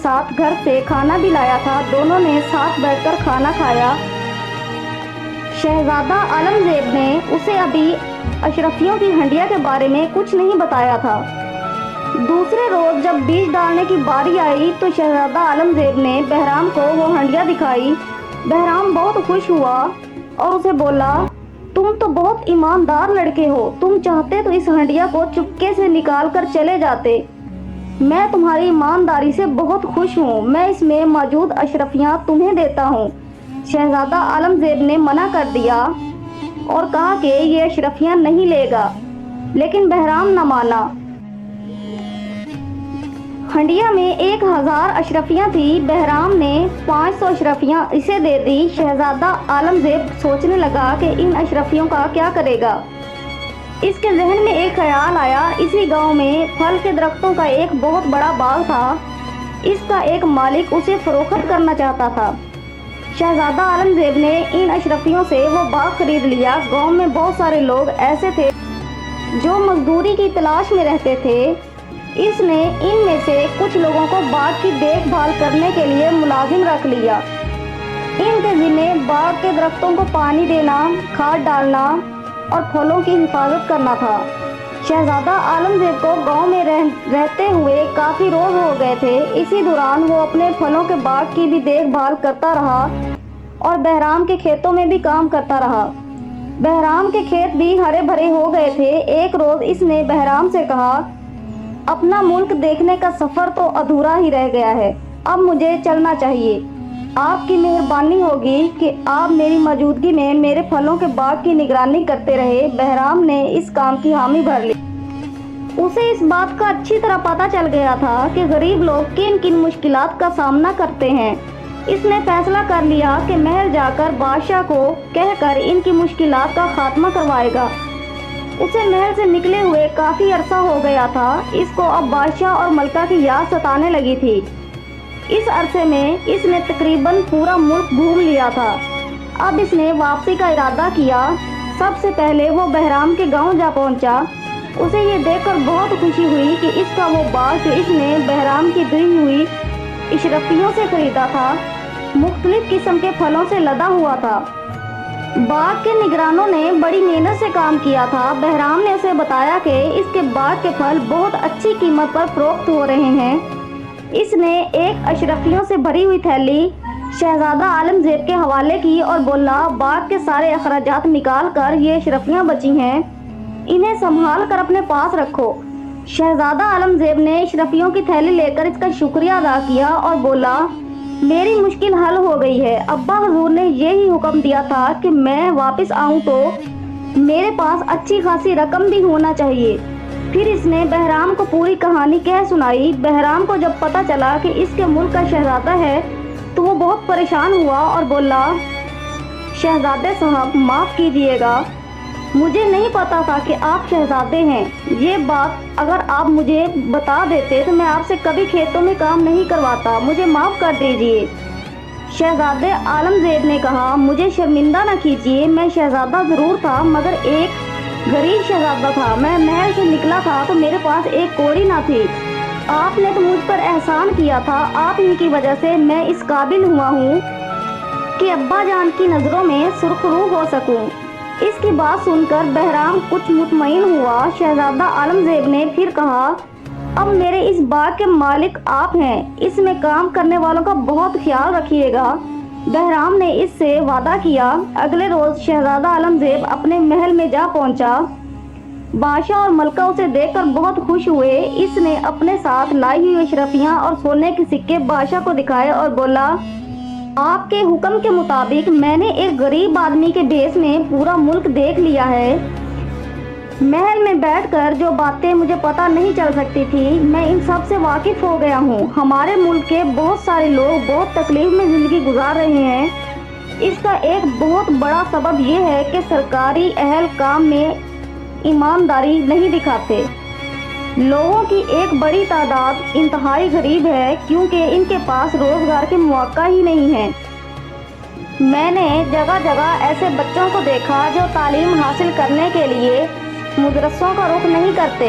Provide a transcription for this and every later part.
साथ घर से खाना भी लाया था। दोनों ने साथ बैठकर खाना खाया। शहजादा आलमगीर ने उसे अभी अशरफियों की हंडिया के बारे में कुछ नहीं बताया था। दूसरे रोज जब बीज डालने की बारी आई तो शहजादा आलमगीर ने बहराम को वो हंडिया दिखाई। बहराम बहुत खुश हुआ और उसे बोला, तुम तो बहुत ईमानदार लड़के हो, तुम चाहते तो इस हंडिया को चुपके से निकाल कर चले जाते। मैं तुम्हारी ईमानदारी से बहुत खुश हूँ, मैं इसमें मौजूद अशरफियाँ तुम्हें देता हूँ। शहजादा आलमगीर ने मना कर दिया और कहा कि ये अशरफियाँ नहीं लेगा, लेकिन बहराम न माना। हंडिया में 1000 अशरफियाँ थी। बहराम ने 500 अशरफियाँ इसे दे दी। शहजादा आलमगीर सोचने लगा कि इन अशरफियों का क्या करेगा। इसके जहन में एक ख्याल आया। इसी गांव में फल के दरख्तों का एक बहुत बड़ा बाग था। इसका एक मालिक उसे फरोख्त करना चाहता था। शहजादा आलमगीर ने इन अशरफियों से वो बाग खरीद लिया। गांव में बहुत सारे लोग ऐसे थे जो मजदूरी की तलाश में रहते थे। इसने इनमें से कुछ लोगों को बाग की देखभाल करने के लिए मुलाजिम रख लिया। इनके जिम्मे बाग के दरख्तों को पानी देना, खाद डालना और फलों की हिफाजत करना था। शहजादा आलमगीर को गांव में रहते हुए काफ़ी रोज़ हो गए थे। इसी दौरान वो अपने फलों के बाग की भी देखभाल करता रहा और बहराम के खेतों में भी काम करता रहा। बहराम के खेत भी हरे भरे हो गए थे। एक रोज़ इसने बहराम से कहा, अपना मुल्क देखने का सफ़र तो अधूरा ही रह गया है, अब मुझे चलना चाहिए। आपकी मेहरबानी होगी कि आप मेरी मौजूदगी में मेरे फलों के बाग की निगरानी करते रहे। बहराम ने इस काम की हामी भर ली। उसे इस बात का अच्छी तरह पता चल गया था कि गरीब लोग किन किन मुश्किलात का सामना करते हैं। इसने फैसला कर लिया कि महल जाकर बादशाह को कहकर इनकी मुश्किलात का खात्मा करवाएगा। उसे महल से निकले हुए काफ़ी अरसा हो गया था। इसको अब बादशाह और मलका की याद सताने लगी थी। इस अरसे में इसने तकरीबन पूरा मुल्क घूम लिया था। अब इसने वापसी का इरादा किया। सबसे पहले वो बहराम के गांव जा पहुंचा। उसे ये देखकर बहुत खुशी हुई कि इसका वो बाग जो इसने बहराम की दी हुई अशरफियों से खरीदा था, मुख्तलिफ किस्म के फलों से लदा हुआ था। बाग के निगरानों ने बड़ी मेहनत से काम किया था। बहराम ने उसे बताया कि इसके बाग के फल बहुत अच्छी कीमत पर फरोख्त हो रहे हैं। इसने एक अशरफियों से भरी हुई थैली शहजादा आलमगीर के हवाले की और बोला, बाग के सारे अखराजात निकाल कर ये अशरफियाँ बची हैं, इन्हें संभाल कर अपने पास रखो। शहजादा आलमगीर ने अशरफियों की थैली लेकर इसका शुक्रिया अदा किया और बोला, मेरी मुश्किल हल हो गई है। अब्बा हुजूर ने यही हुक्म दिया था कि मैं वापस आऊं तो मेरे पास अच्छी खासी रकम भी होना चाहिए। फिर इसने बहराम को पूरी कहानी कह सुनाई। बहराम को जब पता चला कि इसके मुल्क का शहजादा है तो वो बहुत परेशान हुआ और बोला, शहजादे साहब माफ़ कीजिएगा, मुझे नहीं पता था कि आप शहजादे हैं। ये बात अगर आप मुझे बता देते तो मैं आपसे कभी खेतों में काम नहीं करवाता, मुझे माफ़ कर दीजिए। शहजादे आलमगीर ने कहा, मुझे शर्मिंदा न कीजिए, मैं शहजादा ज़रूर था मगर एक गरीब शहजादा था। मैं महल से निकला था तो मेरे पास एक कौड़ी ना थी। आपने तो मुझ पर एहसान किया था, आप ही की वजह से मैं इस काबिल हुआ हूँ कि अब्बा जान की नज़रों में सुरखरू हो सकूँ। इसकी बात सुनकर बहराम कुछ मुतमईन हुआ। शहजादा आलमगीर ने फिर कहा, अब मेरे इस बाग के मालिक आप हैं, इसमें काम करने वालों का बहुत ख्याल रखिएगा। बहराम ने इससे वादा किया। अगले रोज़ शहजादा आलमगीर अपने महल में जा पहुंचा। बादशाह और मलका उसे देखकर बहुत खुश हुए। इसने अपने साथ लाई हुई अशरफियाँ और सोने के सिक्के बादशाह को दिखाए और बोला, आपके हुक्म के मुताबिक मैंने एक गरीब आदमी के भेष में पूरा मुल्क देख लिया है। महल में बैठकर जो बातें मुझे पता नहीं चल सकती थी, मैं इन सब से वाकिफ़ हो गया हूँ। हमारे मुल्क के बहुत सारे लोग बहुत तकलीफ में ज़िंदगी गुजार रहे हैं। इसका एक बहुत बड़ा सबब यह है कि सरकारी अहल काम में ईमानदारी नहीं दिखाते। लोगों की एक बड़ी तादाद इंतहाई गरीब है क्योंकि इनके पास रोज़गार के मौका ही नहीं है। मैंने जगह जगह ऐसे बच्चों को देखा जो तालीम हासिल करने के लिए मदरसों का रुख नहीं करते।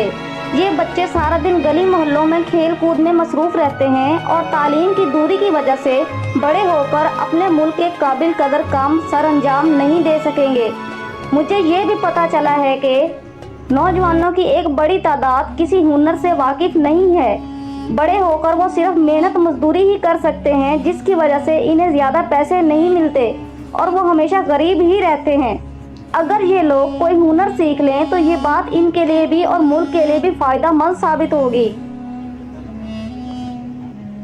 ये बच्चे सारा दिन गली मोहल्लों में खेल कूद में मसरूफ रहते हैं और तालीम की दूरी की वजह से बड़े होकर अपने मुल्क के काबिल कदर काम सर अंजाम नहीं दे सकेंगे। मुझे ये भी पता चला है कि नौजवानों की एक बड़ी तादाद किसी हुनर से वाकिफ नहीं है। बड़े होकर वो सिर्फ मेहनत मजदूरी ही कर सकते हैं, जिसकी वजह से इन्हें ज़्यादा पैसे नहीं मिलते और वो हमेशा गरीब ही रहते हैं। अगर ये लोग कोई हुनर सीख लें तो ये बात इनके लिए भी और मुल्क के लिए भी फ़ायदेमंद साबित होगी।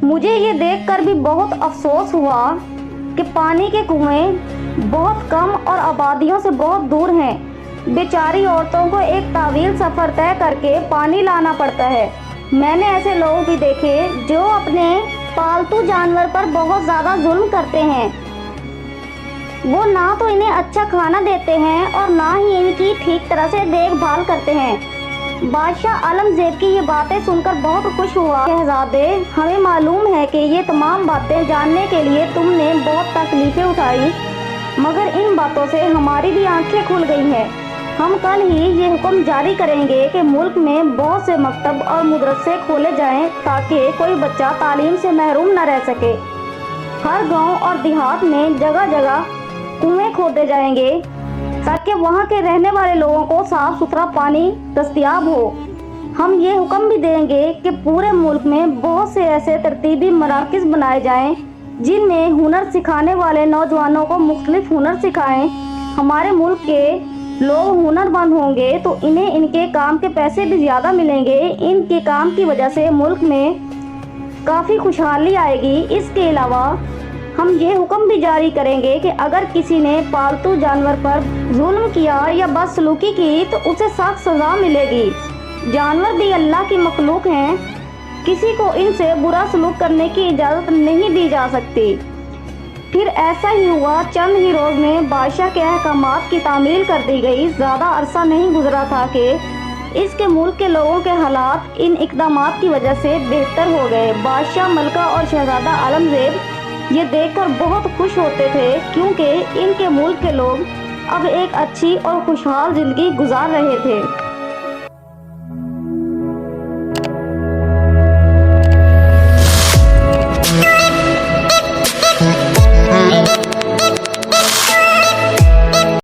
मुझे ये देखकर भी बहुत अफसोस हुआ कि पानी के कुएं बहुत कम और आबादियों से बहुत दूर हैं। बेचारी औरतों को एक तावील सफ़र तय करके पानी लाना पड़ता है। मैंने ऐसे लोग भी देखे जो अपने पालतू जानवर पर बहुत ज़्यादा जुल्म करते हैं। वो ना तो इन्हें अच्छा खाना देते हैं और ना ही इनकी ठीक तरह से देखभाल करते हैं। बादशाह औरंगजेब की ये बातें सुनकर बहुत खुश हुआ। शहजादे, हमें मालूम है कि ये तमाम बातें जानने के लिए तुमने बहुत तकलीफें उठाई, मगर इन बातों से हमारी भी आंखें खुल गई हैं। हम कल ही ये हुक्म जारी करेंगे कि मुल्क में बहुत से मकतब और मदरसे खोले जाएं ताकि कोई बच्चा तालीम से महरूम न रह सके। हर गांव और देहात में जगह जगह कुएं खोदे जाएंगे ताकि वहां के रहने वाले लोगों को साफ सुथरा पानी दस्तयाब हो। हम ये हुक्म भी देंगे कि पूरे मुल्क में बहुत से ऐसे तरतीबी मराकज़ बनाए जाएं जिनमें हुनर सिखाने वाले नौजवानों को मुख्तलिफ हुनर सिखाएं। हमारे मुल्क के लोग हुनरमंद होंगे तो इन्हें इनके काम के पैसे भी ज़्यादा मिलेंगे। इनके काम की वजह से मुल्क में काफ़ी खुशहाली आएगी। इसके अलावा हम ये हुक्म भी जारी करेंगे कि अगर किसी ने पालतू जानवर पर जुल्म किया या बदसलूकी की तो उसे सख्त सज़ा मिलेगी। जानवर भी अल्लाह की मखलूक हैं, किसी को इनसे बुरा सलूक करने की इजाज़त नहीं दी जा सकती। फिर ऐसा ही हुआ। चंद ही रोज़ में बादशाह के अहकामात की तामील कर दी गई। ज़्यादा अरसा नहीं गुजरा था कि इसके मुल्क के लोगों के हालात इन इक़दामात की वजह से बेहतर हो गए। बादशाह, मलका और शहजादा औरंगजेब ये देखकर बहुत खुश होते थे क्योंकि इनके मुल्क के लोग अब एक अच्छी और खुशहाल ज़िंदगी गुजार रहे थे।